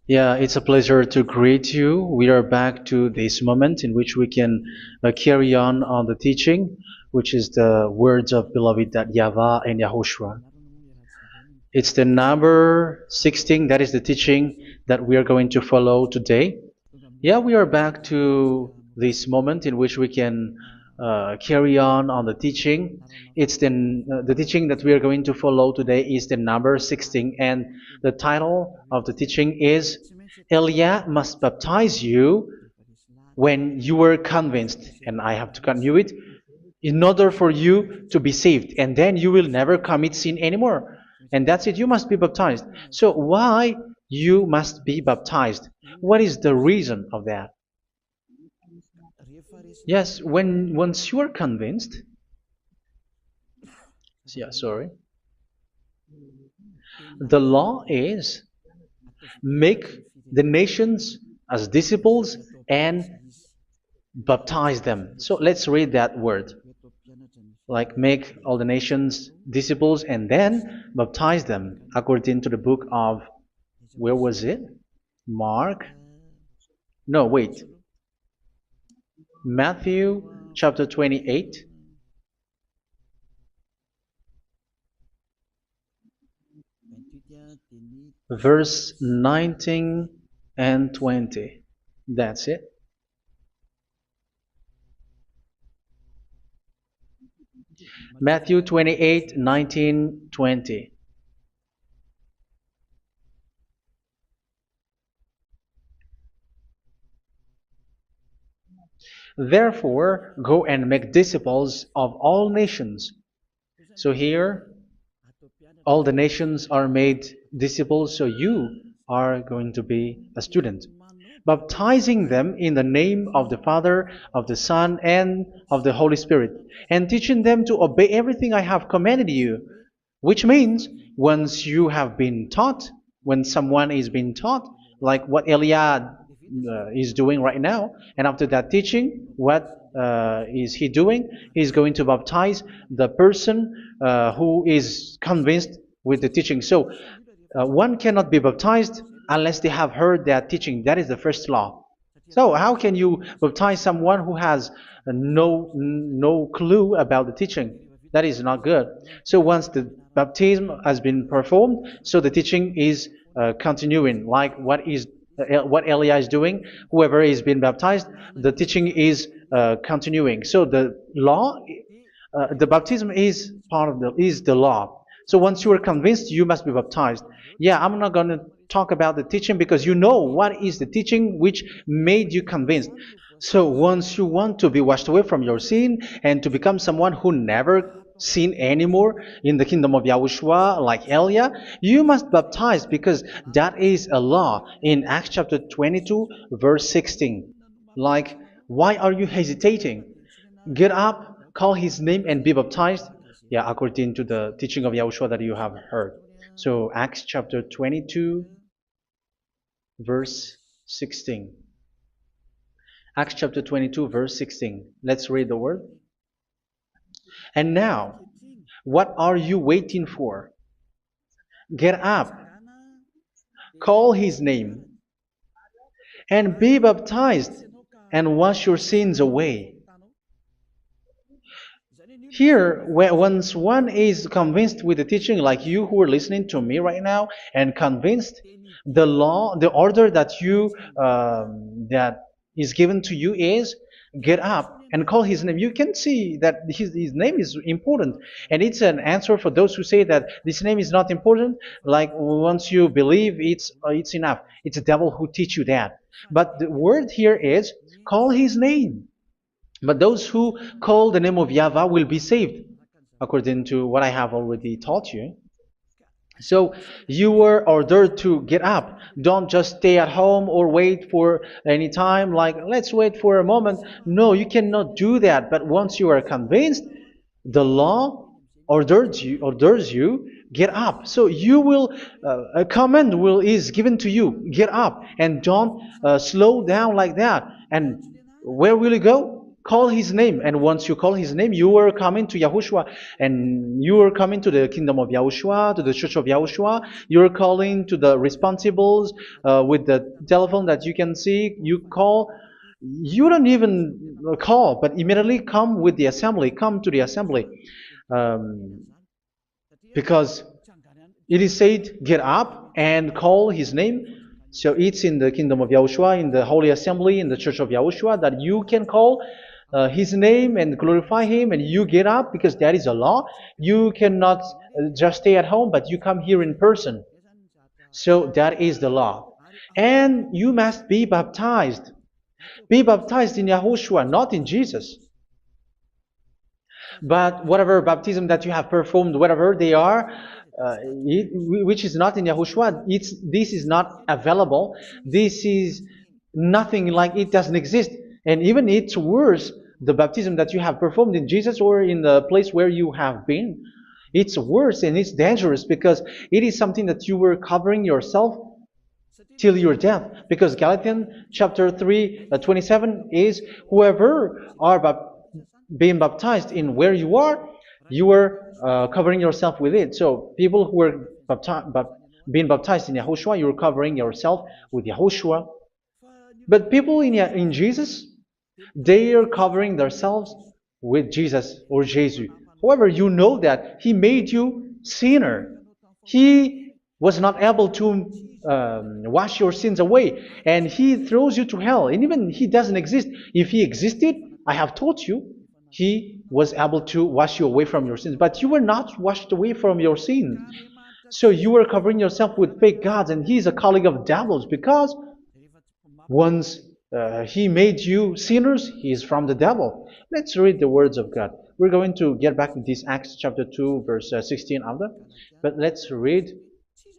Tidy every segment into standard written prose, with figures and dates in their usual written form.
Yeah, it's a pleasure to greet you. We are back to this moment in which we can carry on the teaching, which is the words of beloved that YAHVAH and YAHOSHUA. It's the number 16, that is the teaching that we are going to follow today. Yeah, we are back to this moment in which we can carry on the teaching. It's the teaching that we are going to follow today is the number 16, and the title of the teaching is Elia must baptize you when you were convinced, and I have to continue it, in order for you to be saved, and then you will never commit sin anymore. And that's it, you must be baptized. So why you must be baptized? What is the reason of that? Yes, once you are convinced, yeah, sorry, the law is make the nations as disciples and baptize them. So let's read that word. Like make all the nations disciples and then baptize them according to the book of, where was it? Mark? No, wait. Matthew chapter 28. Verse 19 and 20. That's it. Matthew 28, 19, 20. Therefore, go and make disciples of all nations. So here, all the nations are made disciples, so you are going to be a student. Baptizing them in the name of the Father, of the Son, and of the Holy Spirit, and teaching them to obey everything I have commanded you. Which means, once you have been taught, when someone is being taught, like what Elia is doing right now, and after that teaching, what is he doing? He's going to baptize the person who is convinced with the teaching. So one cannot be baptized unless they have heard that teaching. That is the first law. So how can you baptize someone who has no clue about the teaching? That is not good. So once the baptism has been performed, so the teaching is continuing, like what Elia is doing. Whoever is being baptized, the teaching is continuing. So the law, the baptism is part of the law. So once you are convinced, you must be baptized. Yeah, I'm not going to talk about the teaching because you know what is the teaching which made you convinced. So once you want to be washed away from your sin and to become someone who never sin anymore in the kingdom of Yahushua, like Elia, you must baptize because that is a law in Acts chapter 22, verse 16. Like, why are you hesitating? Get up, call his name, and be baptized. Yeah, according to the teaching of Yahushua that you have heard. So Acts chapter 22, verse 16. Acts chapter 22, verse 16. Let's read the word. And now, what are you waiting for? Get up, call his name, and be baptized, and wash your sins away. Here, once one is convinced with the teaching, like you who are listening to me right now, and convinced, the law, the order that that is given to you is get up and call his name. You can see that his name is important, and it's an answer for those who say that this name is not important. Like once you believe, it's enough. It's the devil who teach you that. But the word here is call his name. But those who call the name of YAHVAH will be saved, according to what I have already taught you. So you were ordered to get up. Don't just stay at home or wait for any time, like let's wait for a moment. No, you cannot do that. But once you are convinced, the law orders you get up. So you will a command is given to you, get up, and don't slow down like that. And where will you go? Call his name, and once you call his name, you are coming to Yahushua, and you are coming to the kingdom of Yahushua, to the church of Yahushua. You're calling to the responsibles with the telephone that you can see. You call. You don't even call, but immediately come with the assembly. Come to the assembly, um, because it is said, "Get up and call his name." So it's in the kingdom of Yahushua, in the holy assembly, in the church of Yahushua, that you can call his name and glorify him, and you get up because that is a law. You cannot just stay at home, but you come here in person. So that is the law. And you must be baptized. Be baptized in Yahushua, not in Jesus. But whatever baptism that you have performed, whatever they are, which is not in Yahushua, this is not available. This is nothing, like it doesn't exist. And even it's worse, the baptism that you have performed in Jesus or in the place where you have been. It's worse and it's dangerous because it is something that you were covering yourself till your death. Because Galatians chapter 3, 27 is, whoever are being baptized in where you are covering yourself with it. So people who are being baptized in Yahushua, you're covering yourself with Yahushua. But people in Jesus, they are covering themselves with Jesus or Jesus. However, you know that he made you sinner. He was not able to wash your sins away, and he throws you to hell. And even he doesn't exist. If he existed, I have taught you, he was able to wash you away from your sins. But you were not washed away from your sins. So you were covering yourself with fake gods, and he's a colleague of devils, because once he made you sinners, he is from the devil. Let's read the words of God. We're going to get back to this Acts chapter 2, verse 16 after. But let's read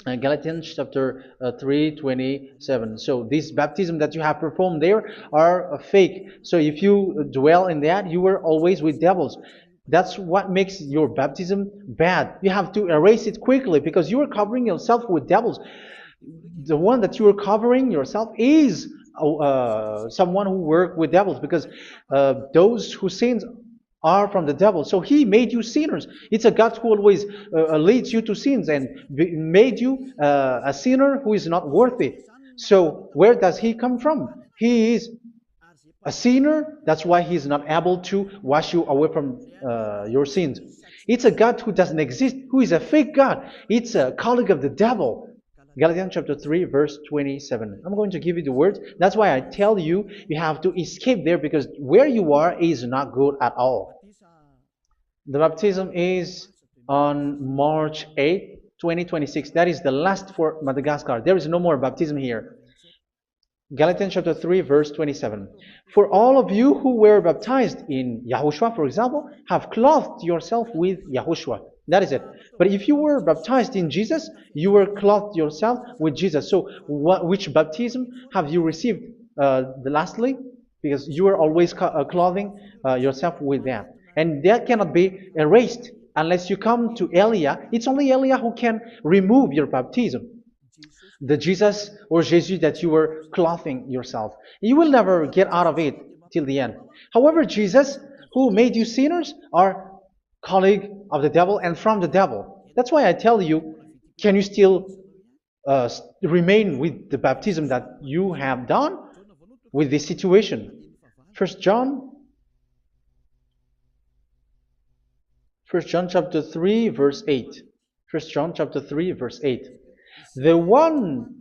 Galatians chapter 3:27. So this baptism that you have performed there are fake. So if you dwell in that, you were always with devils. That's what makes your baptism bad. You have to erase it quickly because you are covering yourself with devils. The one that you are covering yourself is someone who works with devils, because those who sin are from the devil. So he made you sinners. It's a God who always leads you to sins and made you a sinner who is not worthy. So where does he come from? He is a sinner. That's why he is not able to wash you away from your sins. It's a God who doesn't exist, who is a fake God. It's a colleague of the devil. Galatians chapter 3, verse 27. I'm going to give you the words. That's why I tell you, you have to escape there, because where you are is not good at all. The baptism is on March 8, 2026. That is the last for Madagascar. There is no more baptism here. Galatians chapter 3, verse 27. For all of you who were baptized in Yahushua, for example, have clothed yourself with Yahushua. That is it. But if you were baptized in Jesus, you were clothed yourself with Jesus. So which baptism have you received lastly? Because you are always clothing yourself with that. And that cannot be erased unless you come to Elia. It's only Elia who can remove your baptism. The Jesus or Jesus that you were clothing yourself. You will never get out of it till the end. However, Jesus, who made you sinners, are colleague of the devil and from the devil. That's why I tell you, can you still remain with the baptism that you have done with this situation? First John chapter 3, verse 8. First John chapter 3, verse 8. The one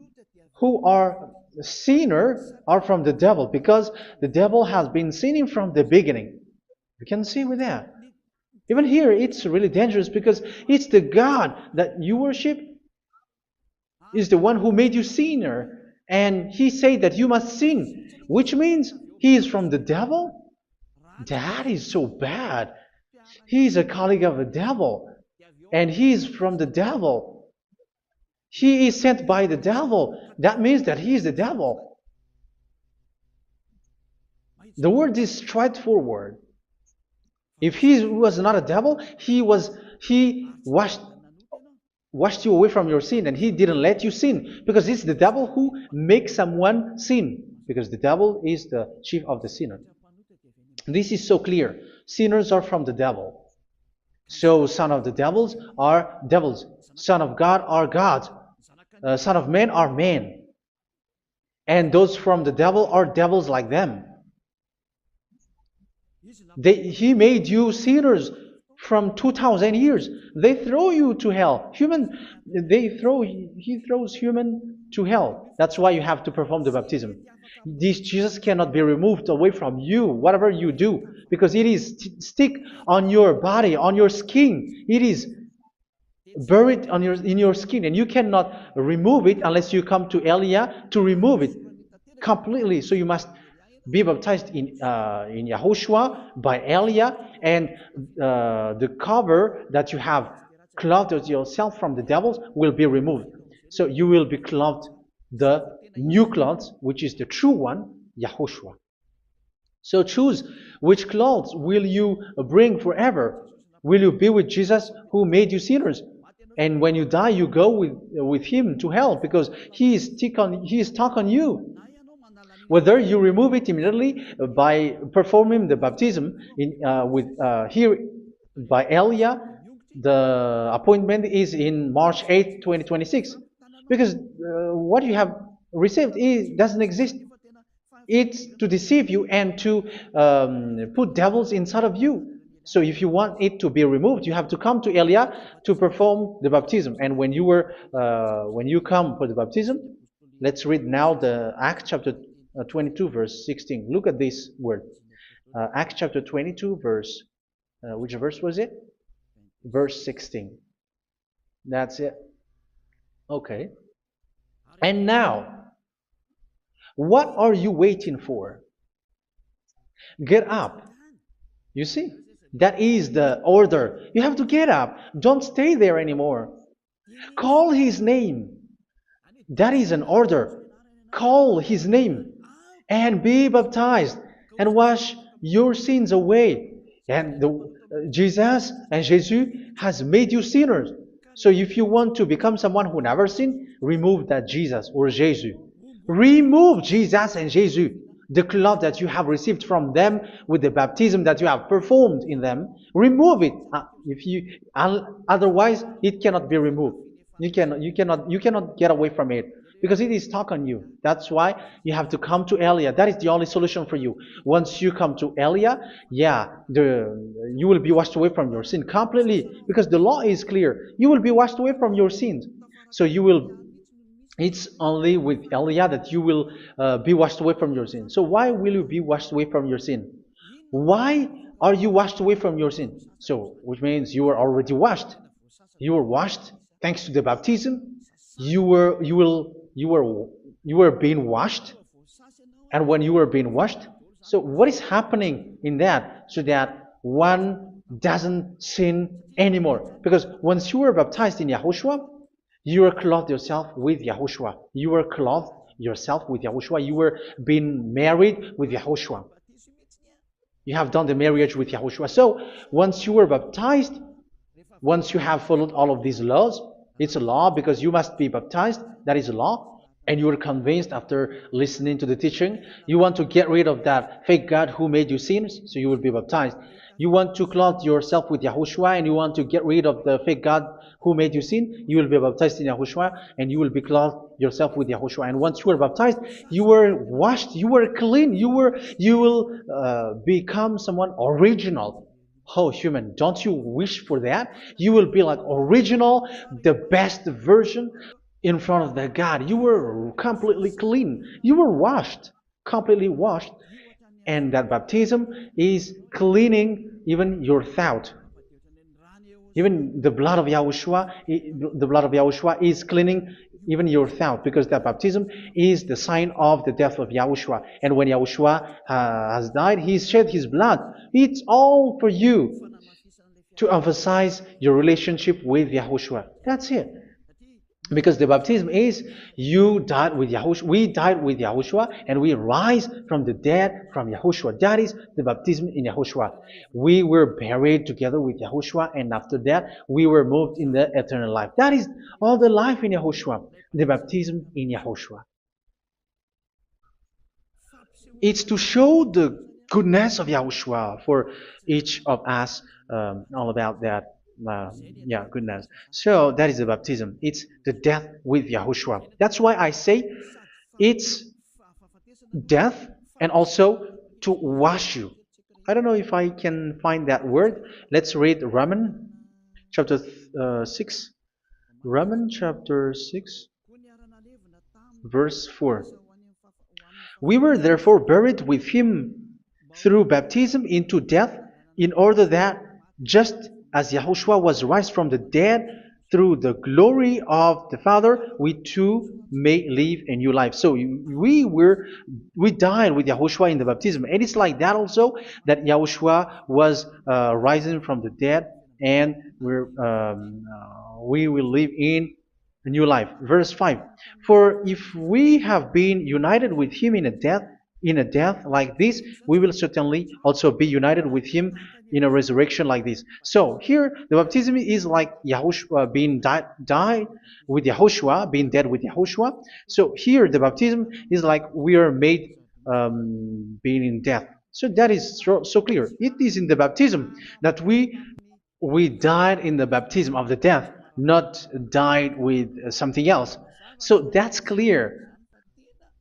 who are sinner are from the devil, because the devil has been sinning from the beginning. You can see with that. Even here, it's really dangerous, because it's the God that you worship is the one who made you sinner, and he said that you must sin, which means he is from the devil. That is so bad. He is a colleague of the devil, and he is from the devil. He is sent by the devil. That means that he is the devil. The word is straightforward. If he was not a devil, he washed you away from your sin, and he didn't let you sin, because it's the devil who makes someone sin, because the devil is the chief of the sinner. This is so clear. Sinners are from the devil. So son of the devils are devils. Son of God are gods. Son of men are men. And those from the devil are devils like them. He made you sinners from 2000 years. They throw you to hell. He throws human to hell. That's why you have to perform the baptism. This Jesus cannot be removed away from you, whatever you do, because it is stick on your body, on your skin. It is buried in your skin, and you cannot remove it unless you come to Elia to remove it completely. So you must be baptized in Yahushua by Elia, and the cover that you have clothed yourself from the devils will be removed. So you will be clothed the new clothes, which is the true one, Yahushua. So choose which clothes will you bring forever. Will you be with Jesus who made you sinners? And when you die, you go with him to hell because he is stuck on you. Whether you remove it immediately by performing the baptism here by Elia, the appointment is in March 8, 2026. Because what you have received doesn't exist. It's to deceive you and to put devils inside of you. So if you want it to be removed, you have to come to Elia to perform the baptism. And when you come for the baptism, let's read now the Acts chapter 22 verse 16. Look at this word. Acts chapter 22 verse, which verse was it? Verse 16. That's it. Okay. And now, what are you waiting for? Get up. You see, that is the order. You have to get up. Don't stay there anymore. Call his name. That is an order. Call his name and be baptized and wash your sins away. And Jesus has made you sinners. So if you want to become someone who never sinned, remove that Jesus or Jesus. Remove Jesus and Jesus, the cloth that you have received from them with the baptism that you have performed in them. Remove it. Otherwise, it cannot be removed. You cannot get away from it because it is stuck on you. That's why you have to come to Elia. That is the only solution for you. Once you come to Elia, you will be washed away from your sin completely because the law is clear. You will be washed away from your sins. So it's only with Elia that you will be washed away from your sin. So why will you be washed away from your sin? Why are you washed away from your sin? So, which means you are already washed. You were washed thanks to the baptism. You were being washed, and when you were being washed, so what is happening in that? So that one doesn't sin anymore. Because once you were baptized in Yahushua, you were clothed yourself with Yahushua. You were clothed yourself with Yahushua. You were being married with Yahushua. You have done the marriage with Yahushua. So once you were baptized, once you have followed all of these laws, it's a law because you must be baptized. That is a law. And you are convinced after listening to the teaching, you want to get rid of that fake God who made you sinners, so you will be baptized. You want to clothe yourself with Yahushua and you want to get rid of the fake God who made you sin, you will be baptized in Yahushua and you will be clothed yourself with Yahushua. And once you are baptized, you were washed, you were clean, you will become someone original. Oh, human, don't you wish for that? You will be like original, the best version in front of the God. You were completely clean. You were washed, completely washed. And that baptism is cleaning even your thought. Even the blood of Yahushua is cleaning even your thought, because that baptism is the sign of the death of Yahushua. And when Yahushua has died, he shed his blood. It's all for you to emphasize your relationship with Yahushua. That's it. Because the baptism is you died with Yahushua, we died with Yahushua, and we rise from the dead from Yahushua. That is the baptism in Yahushua. We were buried together with Yahushua, and after that we were moved in the eternal life. That is all the life in Yahushua, the baptism in Yahushua. It's to show goodness of Yahushua for each of us, all about that. Yeah, goodness. So that is the baptism. It's the death with Yahushua. That's why I say it's death and also to wash you. I don't know if I can find that word. Let's read Romans chapter 6. Romans chapter 6, verse 4. We were therefore buried with him through baptism into death, in order that, just as Yahushua was raised from the dead through the glory of the Father, we too may live a new life. So we died with Yahushua in the baptism, and it's like that also that Yahushua was rising from the dead, and we will live in a new life. Verse 5. For if we have been united with him in a death like this, we will certainly also be united with him in a resurrection like this. So here the baptism is like Yahushua being died with Yahushua, being dead with Yahushua. So here the baptism is like we are made being in death. So that is so clear. It is in the baptism that we died in the baptism of the death, not died with something else. So that's clear.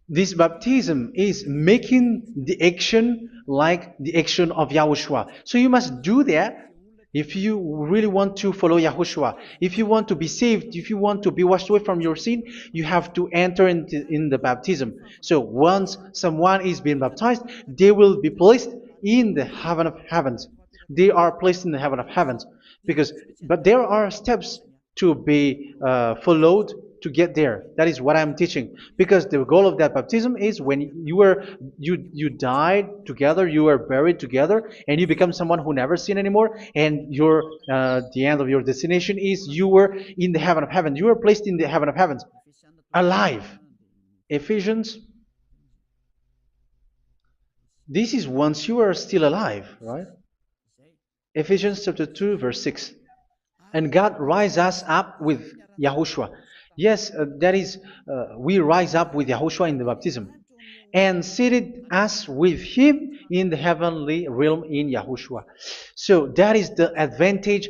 This baptism is making the action like the action of Yahushua. So you must do that if you really want to follow Yahushua. If you want to be saved, if you want to be washed away from your sin, you have to enter in the baptism. So once someone is being baptized, they will be placed in the heaven of heavens. They are placed in the heaven of heavens, but there are steps to be followed to get there. That is what I'm teaching, because the goal of that baptism is when you died together, you were buried together, and you become someone who never sin anymore, and the end of your destination is you were in the heaven of heaven. You were placed in the heaven of heavens, alive. Ephesians. This is once you are still alive, right? Ephesians chapter 2, verse 6. And God rise us up with Yahushua. Yes, that is, we rise up with Yahushua in the baptism. And seated us with him in the heavenly realm in Yahushua. So that is the advantage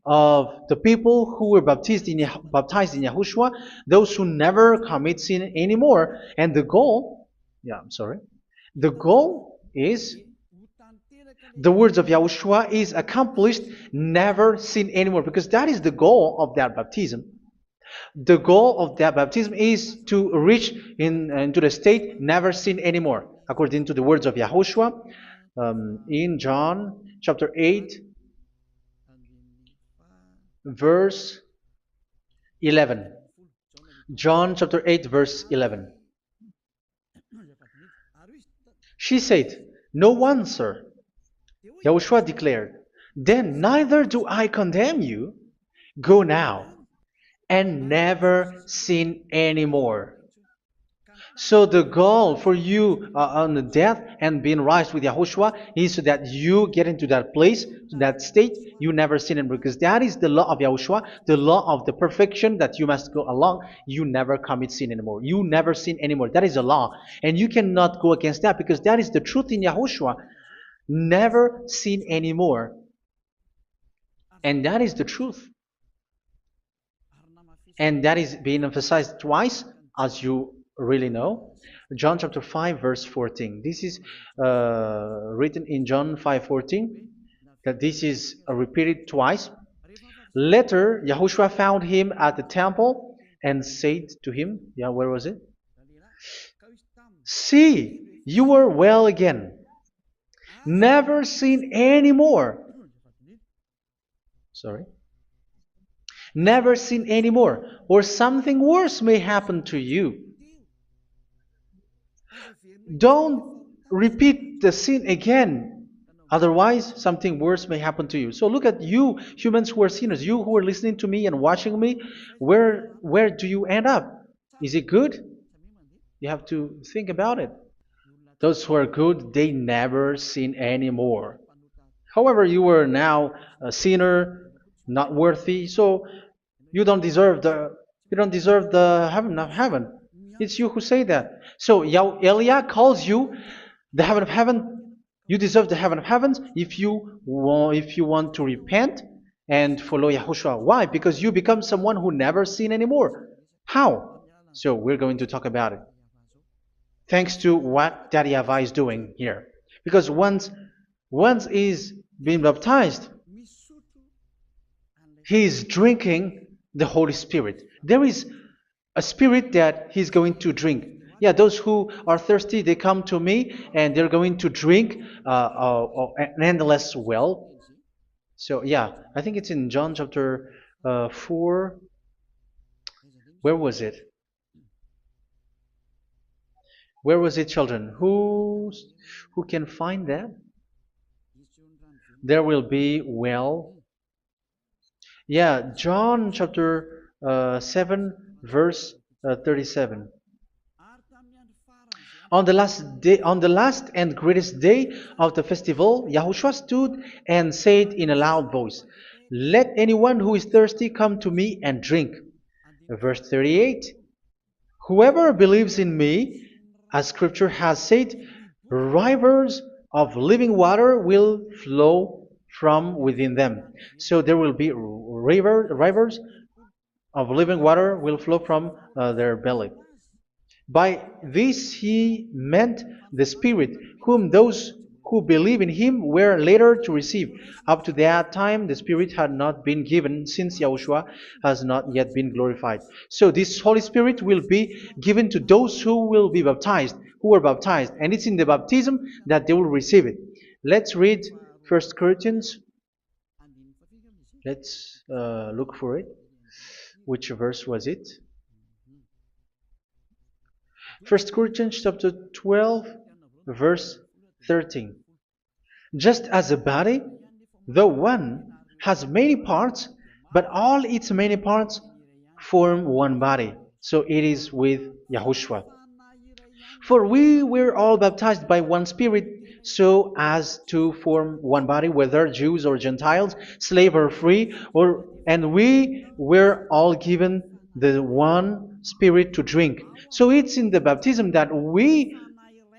of the people who were baptized in Yahushua, those who never commit sin anymore. And the goal, the goal is the words of Yahushua is accomplished, never sin anymore, because that is the goal of that baptism. The goal of that baptism is to reach into the state never sin anymore, according to the words of Yahushua in John chapter 8, verse 11. John chapter 8, verse 11. She said, "No one, sir." Yahushua declared, "Then neither do I condemn you. Go now and never sin anymore." So the goal for you on the death and being raised with Yahushua is so that you get into that place, that state, you never sin anymore. Because that is the law of Yahushua, the law of the perfection that you must go along. You never commit sin anymore. You never sin anymore. That is a law. And you cannot go against that, because that is the truth in Yahushua. Never sin anymore. And that is the truth. And that is being emphasized twice, as you really know. John chapter 5, verse 14. This is written in John 5:14, that this is repeated twice. Later, Yahushua found him at the temple and said to him, where was it? "See, you are well again. Never sin anymore." Never sin anymore, or something worse may happen to you. Don't repeat the sin again. Otherwise, something worse may happen to you. So look at you, humans who are sinners, you who are listening to me and watching me. Where do you end up? Is it good? You have to think about it. Those who are good, they never sin anymore. However, you are now a sinner, not worthy, so you don't deserve the heaven of heaven. It's you who say that. So Eliah calls you the heaven of heaven You deserve the heaven of heavens if you want to repent and follow Yahushua. Why? Because you become someone who never sin anymore. How? So we're going to talk about it. Thanks to what Daddy YAHVAH is doing here. Because once he's being baptized, he is drinking the Holy Spirit. There is a spirit that he's going to drink. Yeah, those who are thirsty, they come to me and they're going to drink an endless well. So yeah, I think it's in John chapter 4. Where was it? Where was it, children? Who can find that? There will be well. Yeah, John chapter 7, verse 37. On the last and greatest day of the festival, Yahushua stood and said in a loud voice, "Let anyone who is thirsty come to me and drink." Verse 38, "Whoever believes in me, as scripture has said, rivers of living water will flow from within them." So there will be rivers of living water will flow from their belly. By this he meant the Spirit, whom those who believe in him were later to receive. Up to that time, the Spirit had not been given, since Yahushua has not yet been glorified. So this Holy Spirit will be given to those who will be baptized, who are baptized, and it's in the baptism that they will receive it. Let's read 1 Corinthians. Let's look for it. Which verse was it? 1 Corinthians chapter 12, verse 13. Just as a body, though one, has many parts, but all its many parts form one body. So it is with Yahushua. For we were all baptized by one Spirit, so as to form one body, whether Jews or Gentiles, slave or free, and we were all given the one Spirit to drink. So it's in the baptism that we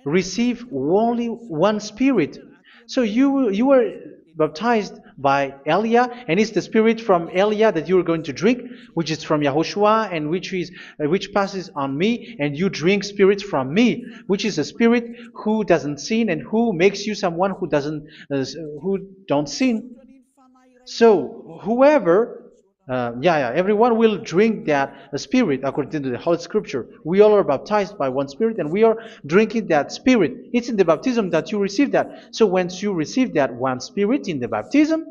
receive only one Spirit. So you were baptized by Elia, and it's the Spirit from Elia that you are going to drink, which is from Yahushua, and which passes on me, and you drink Spirit from me, which is a Spirit who doesn't sin and who makes you someone who don't sin. So whoever everyone will drink that Spirit according to the Holy Scripture. We all are baptized by one Spirit, and we are drinking that Spirit. It's in the baptism that you receive that. So once you receive that one Spirit in the baptism,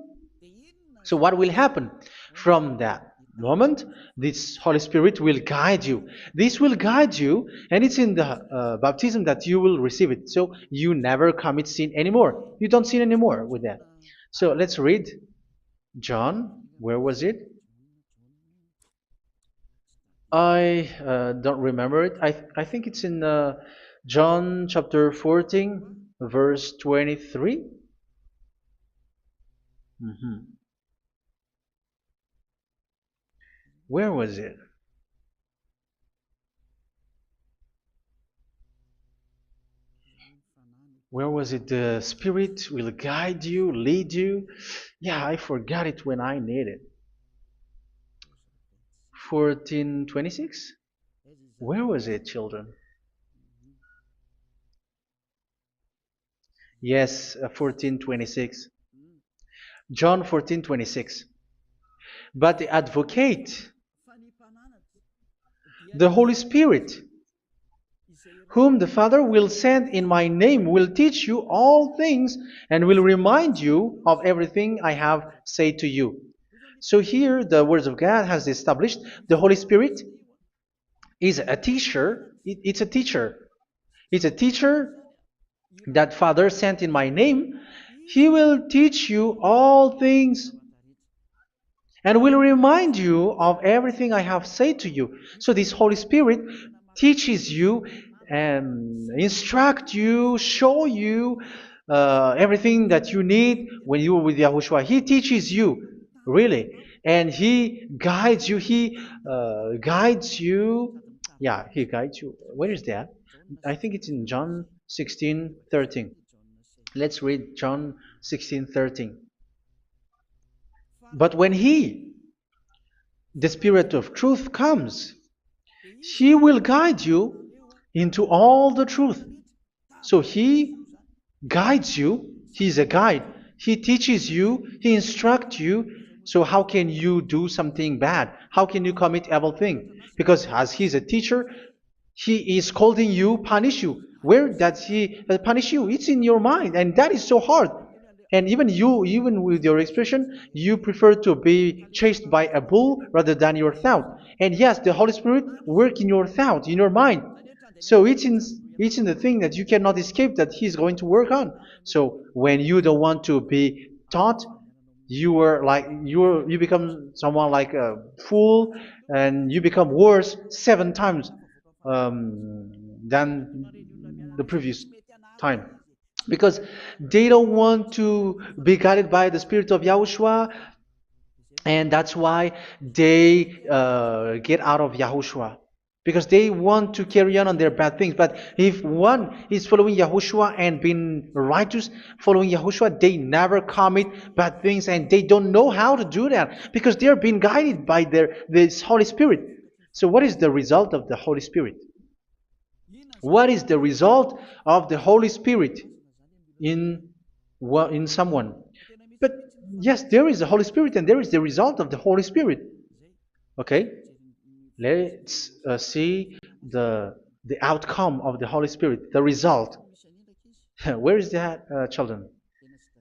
so what will happen? From that moment, this Holy Spirit will guide you. This will guide you, and it's in the baptism that you will receive it. So you never commit sin anymore. You don't sin anymore with that. So let's read John. Where was it? I don't remember it. I think it's in John chapter 14, verse 23. Where was it? Where was it? The Spirit will guide you, lead you. Yeah, I forgot it when I need it. 14:26? Where was it, children? Yes, 14:26. John 14:26. But the advocate, the Holy Spirit, whom the Father will send in my name, will teach you all things and will remind you of everything I have said to you. So here the words of God has established the Holy Spirit is a teacher. It's a teacher. It's a teacher that Father sent in my name. He will teach you all things and will remind you of everything I have said to you. So this Holy Spirit teaches you and instruct you, show you everything that you need when you are with Yahushua. He teaches you, really. And He guides you. He guides you. Yeah, He guides you. Where is that? I think it's in John 16:13. Let's read John 16:13. But when He, the Spirit of truth, comes, He will guide you into all the truth. So He guides you. He's a guide. He teaches you. He instructs you. So how can you do something bad? How can you commit evil thing? Because as He's a teacher, He is scolding you, punish you. Where does He punish you? It's in your mind, and that is so hard. And even you, even with your expression, you prefer to be chased by a bull rather than your thought. And yes, the Holy Spirit work in your thought, in your mind. So it's in the thing that you cannot escape that He's going to work on. So when you don't want to be taught, you become someone like a fool, and you become worse 7 times than the previous time, because they don't want to be guided by the Spirit of Yahushua, and that's why they get out of Yahushua, because they want to carry on their bad things. But if one is following Yahushua and being righteous, following Yahushua, they never commit bad things, and they don't know how to do that because they are being guided by this Holy Spirit. So what is the result of the Holy Spirit? What is the result of the Holy Spirit in someone? But yes, there is the Holy Spirit, and there is the result of the Holy Spirit. Okay, let's see the outcome of the Holy Spirit, the result. Where is that, children?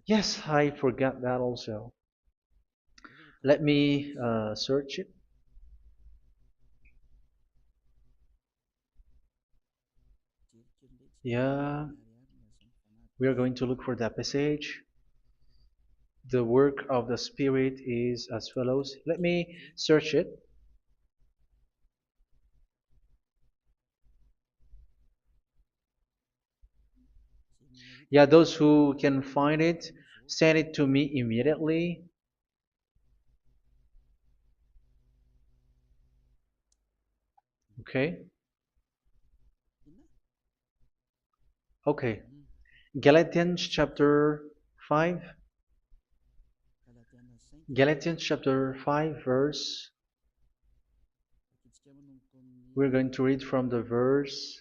Yes, I forgot that also. Let me search it. Yeah, we are going to look for that passage. The work of the Spirit is as follows. Let me search it. Yeah, those who can find it, send it to me immediately. Okay. Okay. Galatians chapter 5. Galatians chapter 5 verse. We're going to read from the verse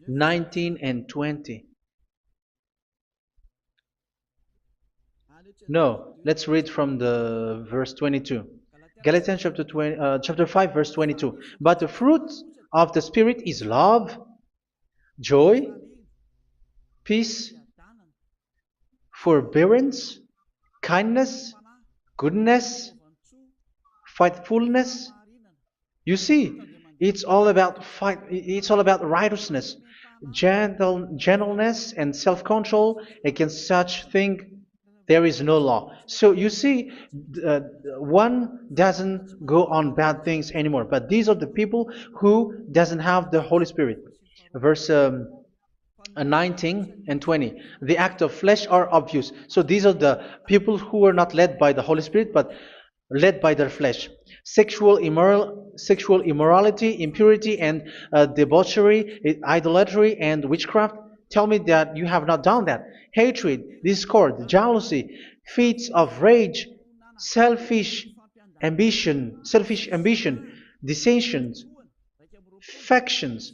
19 and 20. No, let's read from the verse 22. Galatians chapter 5 verse 22. But the fruit of the Spirit is love, joy, peace, forbearance, kindness, goodness, faithfulness. You see, it's all about fight. It's all about righteousness, gentleness, and self-control. Against such thing, there is no law. So you see, uh, one doesn't go on bad things anymore. But these are the people who doesn't have the Holy Spirit. Verse 19 and 20. The act of flesh are obvious. So these are the people who are not led by the Holy Spirit, but led by their flesh. Sexual immorality, impurity, and debauchery, idolatry, and witchcraft. Tell me that you have not done that. Hatred, discord, jealousy, fits of rage, selfish ambition, dissensions, factions.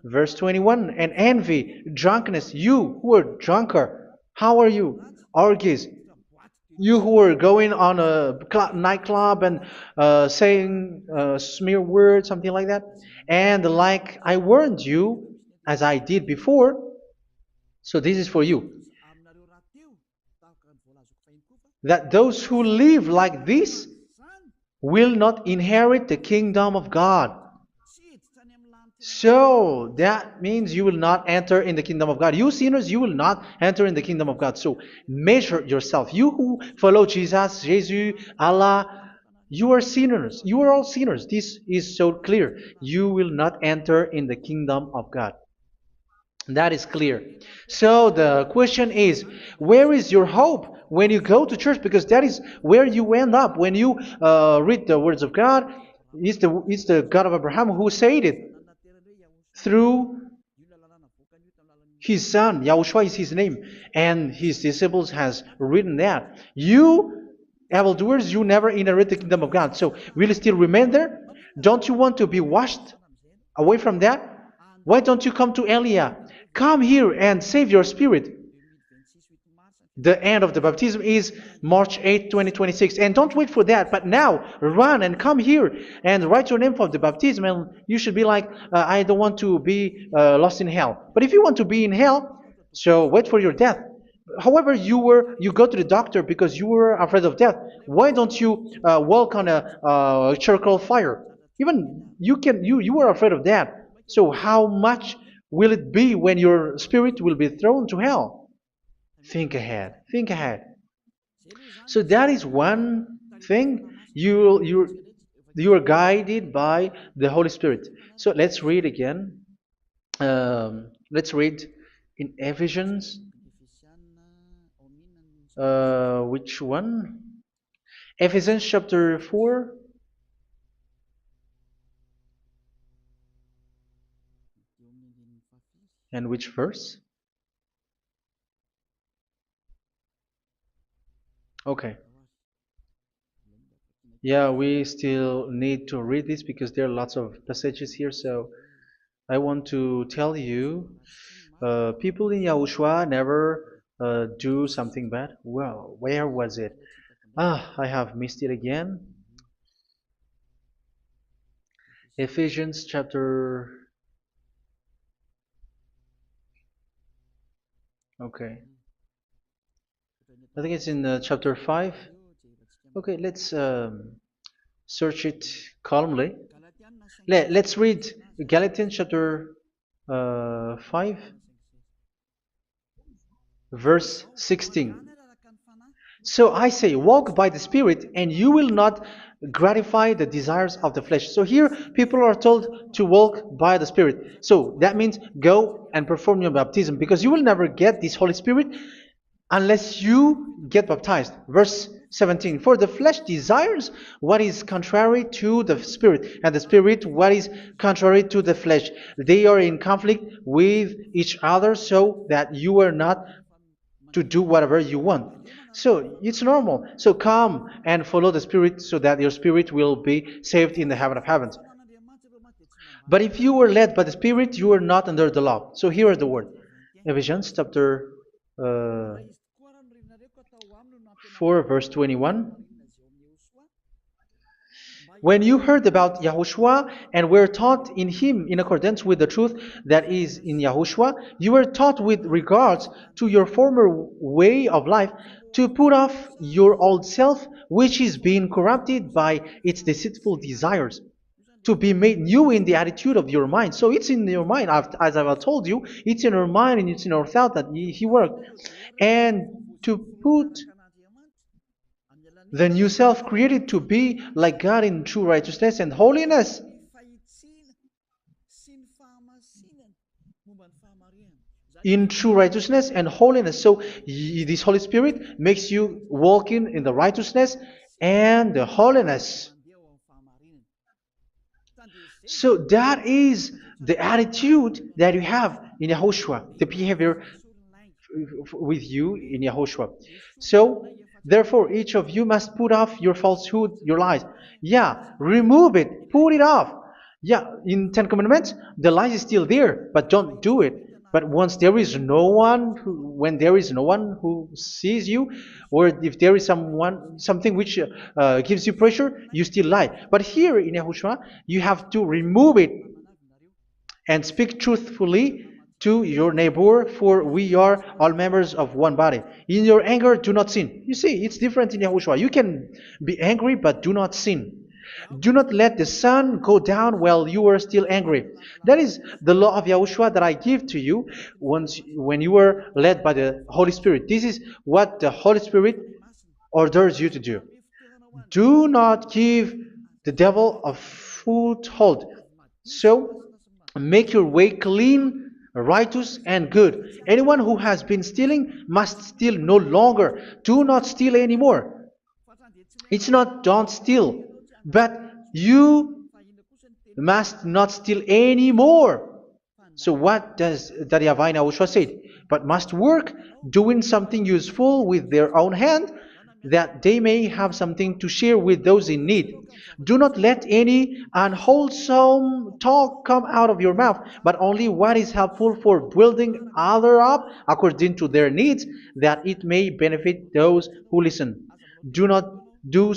Verse 21, and envy, drunkenness. You who are drunker, how are you? Orgies. You who are going on a nightclub and saying smear words, something like that. And like I warned you, as I did before, so this is for you, that those who live like this will not inherit the kingdom of God. So that means you will not enter in the kingdom of God. You sinners, you will not enter in the kingdom of God. So measure yourself. You who follow Jesus, Allah, you are sinners. You are all sinners. This is so clear. You will not enter in the kingdom of God. That is clear. So the question is, where is your hope when you go to church? Because that is where you end up when you read the words of God. It's the God of Abraham who said it through His son, Yahushua is his name, and his disciples has written that. You evildoers, you never inherit the kingdom of God. So will you still remain there? Don't you want to be washed away from that? Why don't you come to Elia? Come here and save your spirit. The end of the baptism is March 8th, 2026. And don't wait for that, but now run and come here and write your name for the baptism. And you should be like, I don't want to be lost in hell. But if you want to be in hell, so wait for your death. However, you go to the doctor because you were afraid of death. Why don't you walk on a charcoal fire? Even you were afraid of that. So how much will it be when your spirit will be thrown to hell? Think ahead. Think ahead. So that is one thing. You are guided by the Holy Spirit. So let's read again. Let's read in Ephesians. Which one? Ephesians chapter 4. And which verse? Okay. Yeah, we still need to read this because there are lots of passages here. So I want to tell you, people in Yahushua never do something bad. Well, where was it? I have missed it again. Ephesians chapter. Okay. I think it's in chapter 5. Okay, let's search it calmly. Let's read Galatians chapter 5, verse 16. So I say, walk by the Spirit, and you will not gratify the desires of the flesh. So here, people are told to walk by the Spirit. So that means go and perform your baptism, because you will never get this Holy Spirit unless you get baptized. Verse 17. For the flesh desires what is contrary to the Spirit, and the Spirit what is contrary to the flesh. They are in conflict with each other, so that you are not to do whatever you want. So it's normal. So come and follow the Spirit so that your spirit will be saved in the heaven of heavens. But if you were led by the Spirit, you are not under the law. So here is the word. Ephesians chapter 4 verse 21. When you heard about Yahushua and were taught in him in accordance with the truth that is in Yahushua, you were taught with regards to your former way of life to put off your old self, which is being corrupted by its deceitful desires, to be made new in the attitude of your mind. So it's in your mind, as I've told you, it's in your mind and it's in your thought that he worked. And to put the new self created to be like God in true righteousness and holiness. In true righteousness and holiness. So this Holy Spirit makes you walking in the righteousness and the holiness. So that is the attitude that you have in Yahushua, the behavior with you in Yahushua. So therefore, each of you must put off your falsehood, your lies. Yeah, remove it, put it off. Yeah, in Ten Commandments, the lies is still there, but don't do it. But once there is no one, when there is no one who sees you, or if there is something which gives you pressure, you still lie. But here in Yahushua, you have to remove it and speak truthfully to your neighbor, for we are all members of one body. In your anger, do not sin. You see, it's different in Yahushua. You can be angry, but do not sin. Do not let the sun go down while you are still angry. That is the law of Yahushua that I give to you when you were led by the Holy Spirit. This is what the Holy Spirit orders you to do. Do not give the devil a foothold. So, make your way clean, righteous, and good. Anyone who has been stealing must steal no longer. Do not steal anymore. It's not don't steal, but you must not steal anymore. So what does Daddy Yahweh Yahushua say? But must work doing something useful with their own hand, that they may have something to share with those in need. Do not let any unwholesome talk come out of your mouth, but only what is helpful for building others up according to their needs, that it may benefit those who listen. Do not do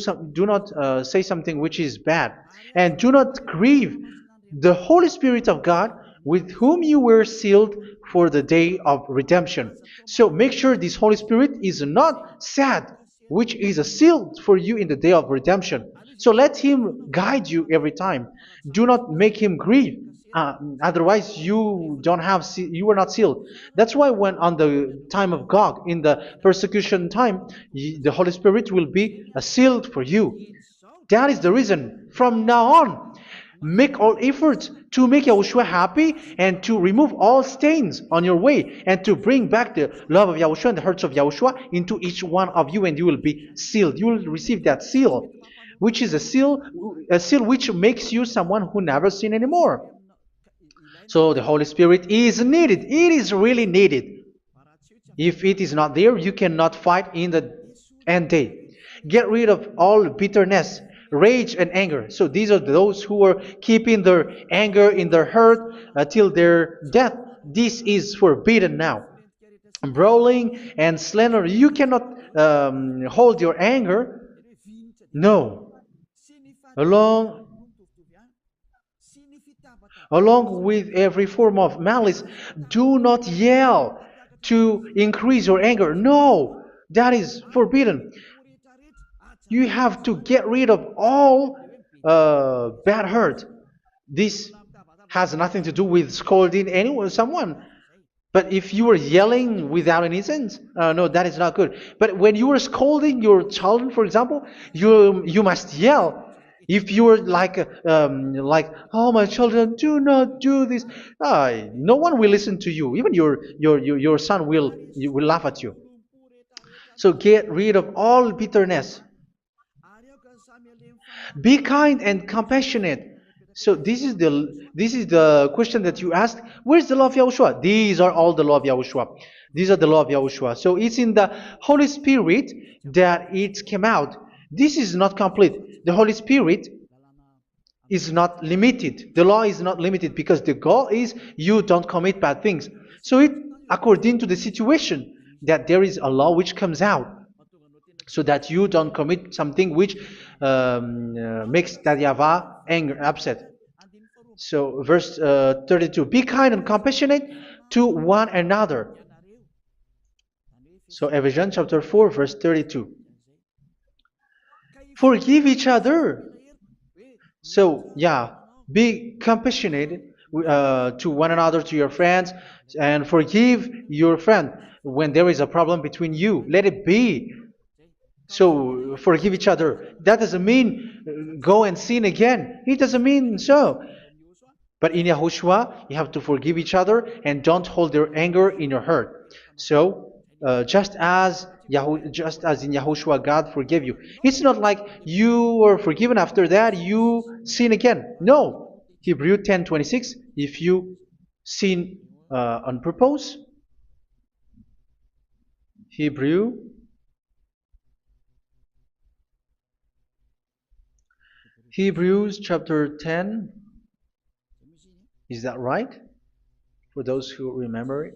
not say something which is bad, and do not grieve the Holy Spirit of God, with whom you were sealed for the day of redemption. So make sure this Holy Spirit is not sad, which is a seal for you in the day of redemption. So let him guide you every time. Do not make him grieve. Otherwise, you don't have you are not sealed. That's why when on the time of God, in the persecution time, the Holy Spirit will be a sealed for you. That is the reason. From now on, make all efforts to make Yahushua happy and to remove all stains on your way and to bring back the love of Yahushua and the hearts of Yahushua into each one of you, and you will be sealed. You will receive that seal, which is a seal which makes you someone who never sin anymore. So the Holy Spirit is needed. It is really needed. If it is not there, you cannot fight in the end day. Get rid of all bitterness, rage, and anger. So these are those who are keeping their anger in their heart till their death. This is forbidden now. Brawling and slander. You cannot hold your anger. No. Along Along with every form of malice, do not yell to increase your anger. No, that is forbidden. You have to get rid of all bad hurt. This has nothing to do with scolding anyone, someone. But if you are yelling without any sense, no, that is not good. But when you are scolding your children, for example, you must yell. If you are like, oh my children, do not do this, no one will listen to you. Even your son will laugh at you. So get rid of all bitterness. Be kind and compassionate. So this is the question that you asked. Where's the law of Yahushua? These are all the law of Yahushua. These are the law of Yahushua. So it's in the Holy Spirit that it came out. This is not complete. The Holy Spirit is not limited. The law is not limited because the goal is you don't commit bad things. So it according to the situation that there is a law which comes out, so that you don't commit something which makes that YAHVAH anger, upset. So verse 32, be kind and compassionate to one another. So Ephesians chapter 4 verse 32. Forgive each other. So yeah, be compassionate to one another, to your friends, and forgive your friend when there is a problem between you. Let it be. So forgive each other. That doesn't mean go and sin again. It doesn't mean so. But in Yahushua, you have to forgive each other and don't hold your anger in your heart. So just as in Yahushua, God forgave you. It's not like you were forgiven after that you sin again. No. Hebrew 10:26. If you sin on purpose, Hebrews chapter 10. Is that right? For those who remember it?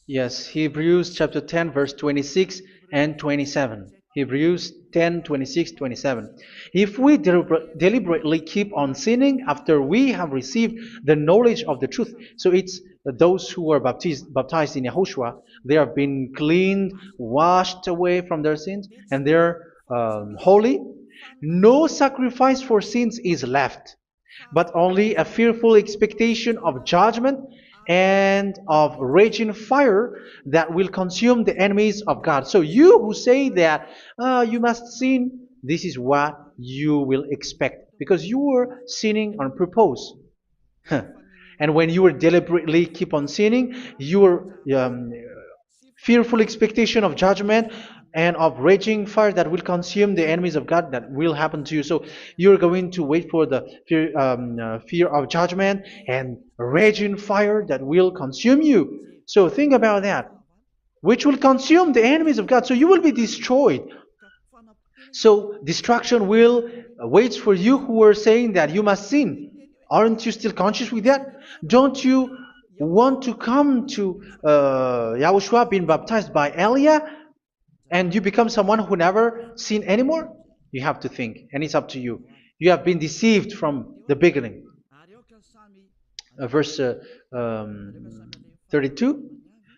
Yes, Hebrews chapter 10 verse 26 and 27. Hebrews 10, 26, 27. If we deliberately keep on sinning after we have received the knowledge of the truth, so it's those who are baptized in Yahushua, they have been cleaned, washed away from their sins, and they're holy. No sacrifice for sins is left, but only a fearful expectation of judgment and of raging fire that will consume the enemies of God. So you who say that you must sin, this is what you will expect, because you were sinning on purpose. And when you deliberately keep on sinning, your fearful expectation of judgment and of raging fire that will consume the enemies of God that will happen to you. So you're going to wait for the fear of judgment and raging fire that will consume you. So think about that, which will consume the enemies of God. So you will be destroyed. So destruction will wait for you who are saying that you must sin. Aren't you still conscious with that? Don't you want to come to Yahushua being baptized by Elia and you become someone who never sin anymore? You have to think, and it's up to you. You have been deceived from the beginning. Verse 32.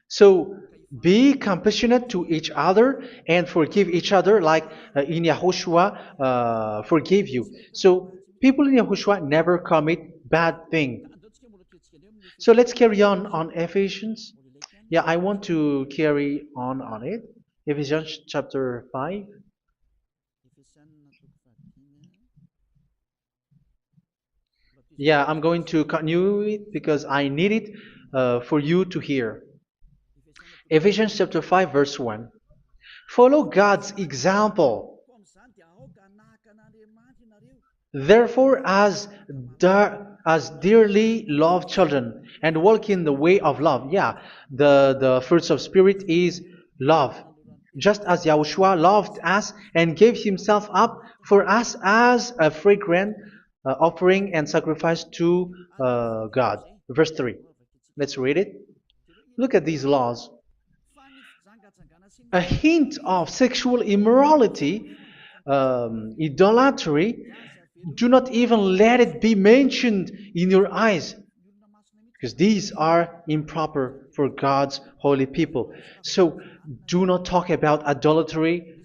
So be compassionate to each other and forgive each other like in Yahushua forgave you. So people in Yahushua never commit bad thing. So let's carry on Ephesians. Yeah, I want to carry on it. Ephesians chapter 5. Yeah, I'm going to continue it because I need it for you to hear. Ephesians chapter 5 verse 1. Follow God's example. Therefore, as dearly loved children, and walk in the way of love. Yeah, the fruits of spirit is love. Just as Yahushua loved us and gave himself up for us as a fragrant offering and sacrifice to God. Verse 3. Let's read it. Look at these laws. A hint of sexual immorality, idolatry, do not even let it be mentioned in your eyes, because these are improper for God's holy people. So do not talk about idolatry.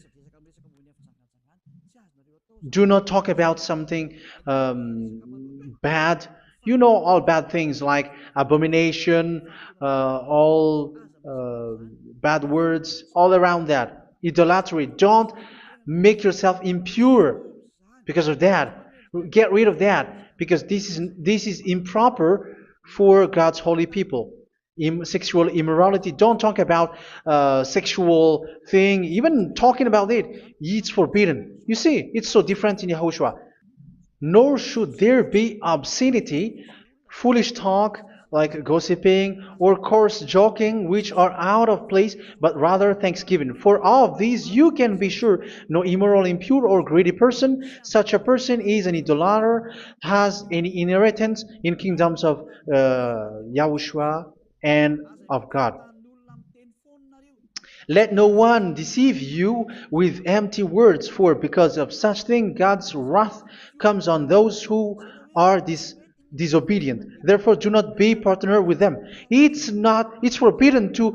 Do not talk about something bad. You know all bad things like abomination, all bad words, all around that. Idolatry. Don't make yourself impure because of that. Get rid of that because this is improper for God's holy people. Sexual immorality. Don't talk about sexual thing. Even talking about it, it's forbidden. You see, it's so different in Yahushua. Nor should there be obscenity, foolish talk like gossiping or coarse joking, which are out of place, but rather thanksgiving. For of these you can be sure: no immoral, impure, or greedy person, such a person is an idolater, has any inheritance in kingdoms of Yahushua and of God. Let no one deceive you with empty words, for because of such thing God's wrath comes on those who are disobedient. Therefore, do not be partner with them. It's forbidden to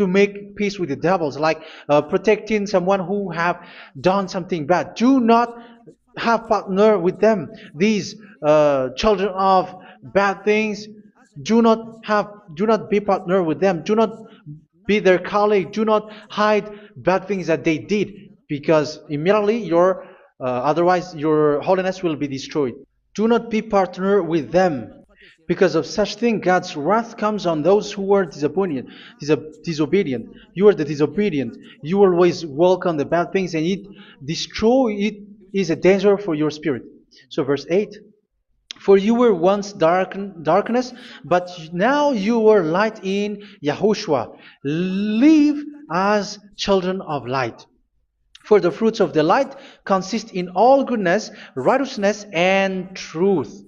make peace with the devils, like protecting someone who have done something bad. Do not have partner with them. These children of bad things, do not be partner with them. Do not be their colleague. Do not hide bad things that they did, because immediately otherwise your holiness will be destroyed. Do not be partner with them. Because of such thing, God's wrath comes on those who are disobedient. Disobedient. You are the disobedient. You always walk on the bad things, and it is a danger for your spirit. So verse 8. For you were once darkness, but now you are light in Yahushua. Live as children of light. For the fruits of the light consist in all goodness, righteousness, and truth.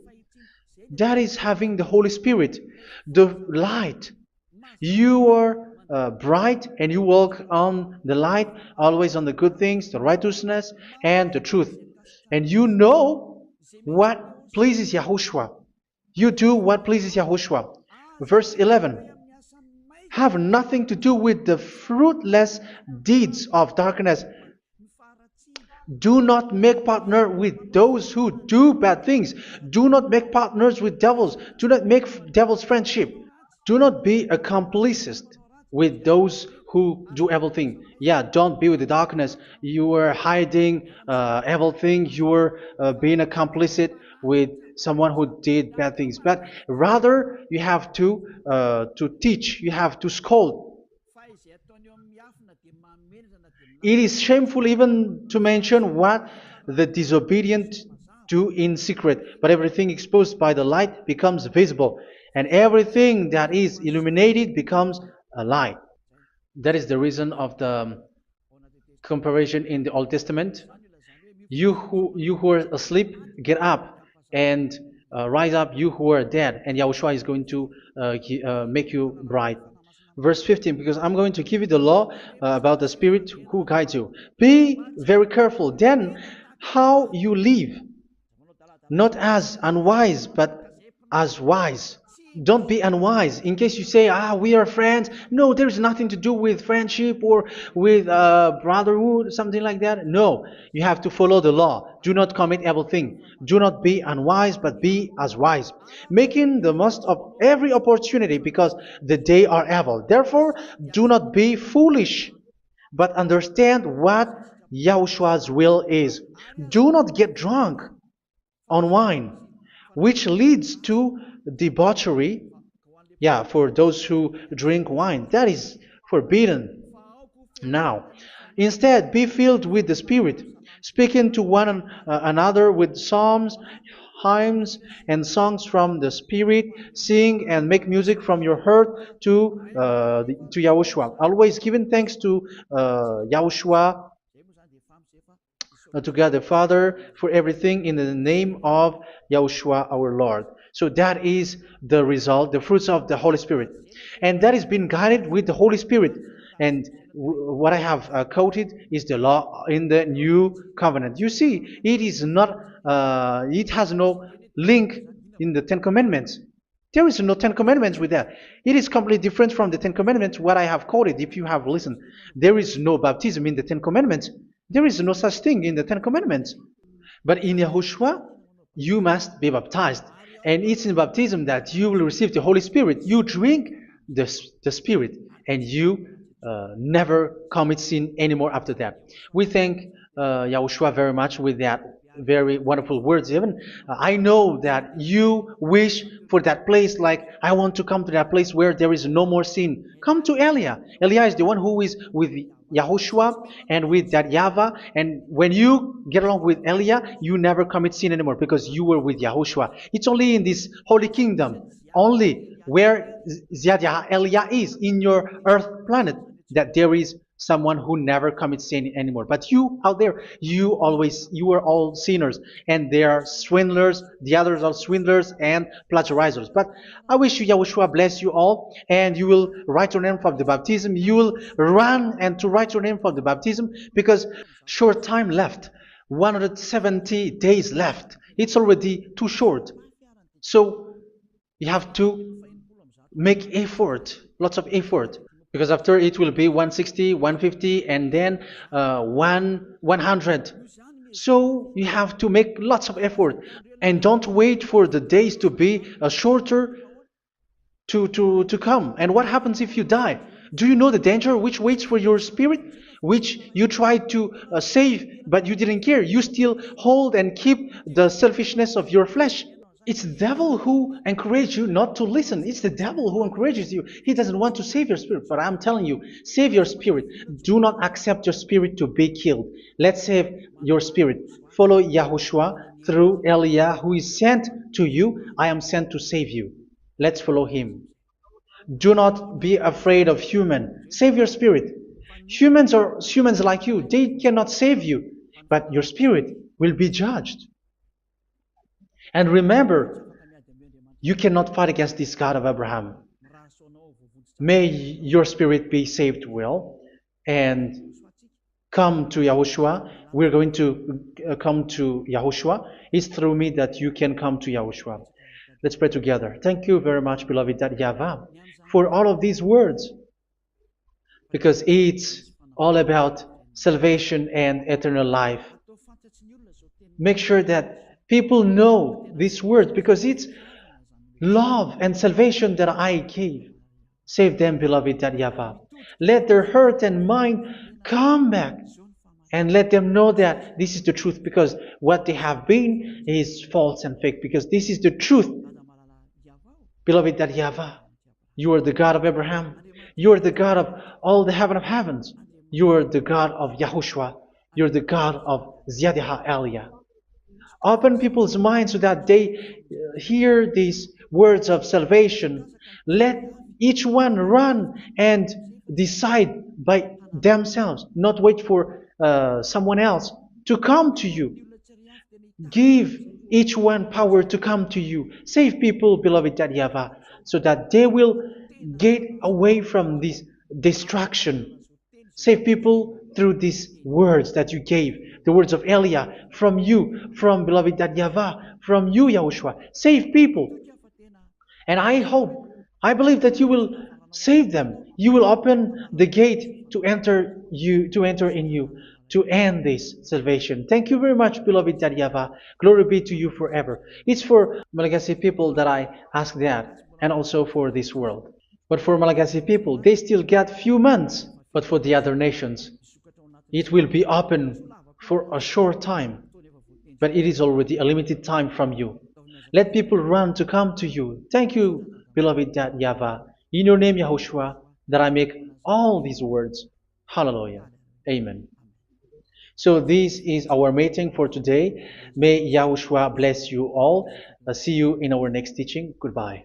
That is having the Holy Spirit, the light. You are bright and you walk on the light, always on the good things, the righteousness, and the truth. And you know what pleases Yahushua. You do what pleases Yahushua. Verse 11. Have nothing to do with the fruitless deeds of darkness. Do not make partner with those who do bad things. Do not make partners with devils. Do not make devils friendship. Do not be accomplices with those who do evil things. Yeah, don't be with the darkness. You are hiding evil things. You are being a complicit with someone who did bad things. But rather, you have to teach. You have to scold. It is shameful even to mention what the disobedient do in secret, but everything exposed by the light becomes visible, and everything that is illuminated becomes a light. That is the reason of the comparison in the Old Testament. You who are asleep, get up and rise up, you who are dead, and Yahushua is going to make you bright. Verse 15, because I'm going to give you the law about the Spirit who guides you. Be very careful then how you live, not as unwise, but as wise. Don't be unwise. In case you say, we are friends. No, there's nothing to do with friendship or with brotherhood, something like that. No, you have to follow the law. Do not commit evil thing. Do not be unwise, but be as wise, making the most of every opportunity, because the day are evil. Therefore, do not be foolish, but understand what Yahushua's will is. Do not get drunk on wine, which leads to debauchery. Yeah, for those who drink wine, that is forbidden now. Instead, be filled with the Spirit, speaking to one another with psalms, hymns, and songs from the Spirit. Sing and make music from your heart to Yahushua. Always giving thanks to Yahushua, to God the Father, for everything in the name of Yahushua our Lord. So that is the result, the fruits of the Holy Spirit. And that is being guided with the Holy Spirit. And what I have quoted is the law in the new covenant. You see, it is not, it has no link in the Ten Commandments. There is no Ten Commandments with that. It is completely different from the Ten Commandments, what I have quoted, if you have listened. There is no baptism in the Ten Commandments. There is no such thing in the Ten Commandments. But in Yahushua, you must be baptized. And it's in baptism that you will receive the Holy Spirit. You drink the Spirit, and you never commit sin anymore after that. We thank Yahushua very much with that very wonderful words. Even I know that you wish for that place, like, I want to come to that place where there is no more sin. Come to Elia. Elia is the one who is with Yahushua and with that YAHVAH. And when you get along with Elia, you never commit sin anymore, because you were with Yahushua. It's only in this holy kingdom, only where Elia is, in your earth planet, that there is someone who never commits sin anymore. But you out there, you are all sinners, and they are swindlers. The others are swindlers and plagiarizers. But I wish you, Yahushua, bless you all, and you will write your name for the baptism. You will run and to write your name for the baptism, because short time left, 170 days left. It's already too short. So you have to make effort, lots of effort, because after it will be 160, 150, and then 100. So you have to make lots of effort, and don't wait for the days to be shorter to come. And what happens if you die? Do you know the danger which waits for your spirit, which you tried to save, but you didn't care? You still hold and keep the selfishness of your flesh. It's the devil who encourages you not to listen. It's the devil who encourages you. He doesn't want to save your spirit. But I'm telling you, save your spirit. Do not accept your spirit to be killed. Let's save your spirit. Follow Yahushua through Elia, who is sent to you. I am sent to save you. Let's follow him. Do not be afraid of human. Save your spirit. Humans are humans like you. They cannot save you. But your spirit will be judged. And remember, you cannot fight against this God of Abraham. May your spirit be saved well, and come to Yahushua. We're going to come to Yahushua. It's through me that you can come to Yahushua. Let's pray together. Thank you very much, beloved YAHVAH, for all of these words, because it's all about salvation and eternal life. Make sure that people know these words, because it's love and salvation that I gave. Save them, beloved YAHVAH. Let their heart and mind come back, and let them know that this is the truth, because what they have been is false and fake, because this is the truth. Beloved YAHVAH, you are the God of Abraham. You are the God of all the heaven of heavens. You are the God of YAHOSHUA. You're the God of Ziyadiha Aliyah. Open people's minds so that they hear these words of salvation. Let each one run and decide by themselves, not wait for someone else to come to you. Give each one power to come to you. Save people, beloved YAHVAH, so that they will get away from this distraction. Save people through these words that you gave, the words of Elia, from you, from beloved YAHVAH, from you, Yahushua. Save people. And I believe that you will save them. You will open the gate to enter in you, to end this salvation. Thank you very much, beloved YAHVAH. Glory be to you forever. It's for Malagasy people that I ask that, and also for this world. But for Malagasy people, they still get few months. But for the other nations, it will be open for a short time. But it is already a limited time from you. Let people run to come to you. Thank you, beloved YAHVAH. In your name, Yahushua, that I make all these words. Hallelujah. Amen. So this is our meeting for today. May Yahushua bless you all. See you in our next teaching. Goodbye.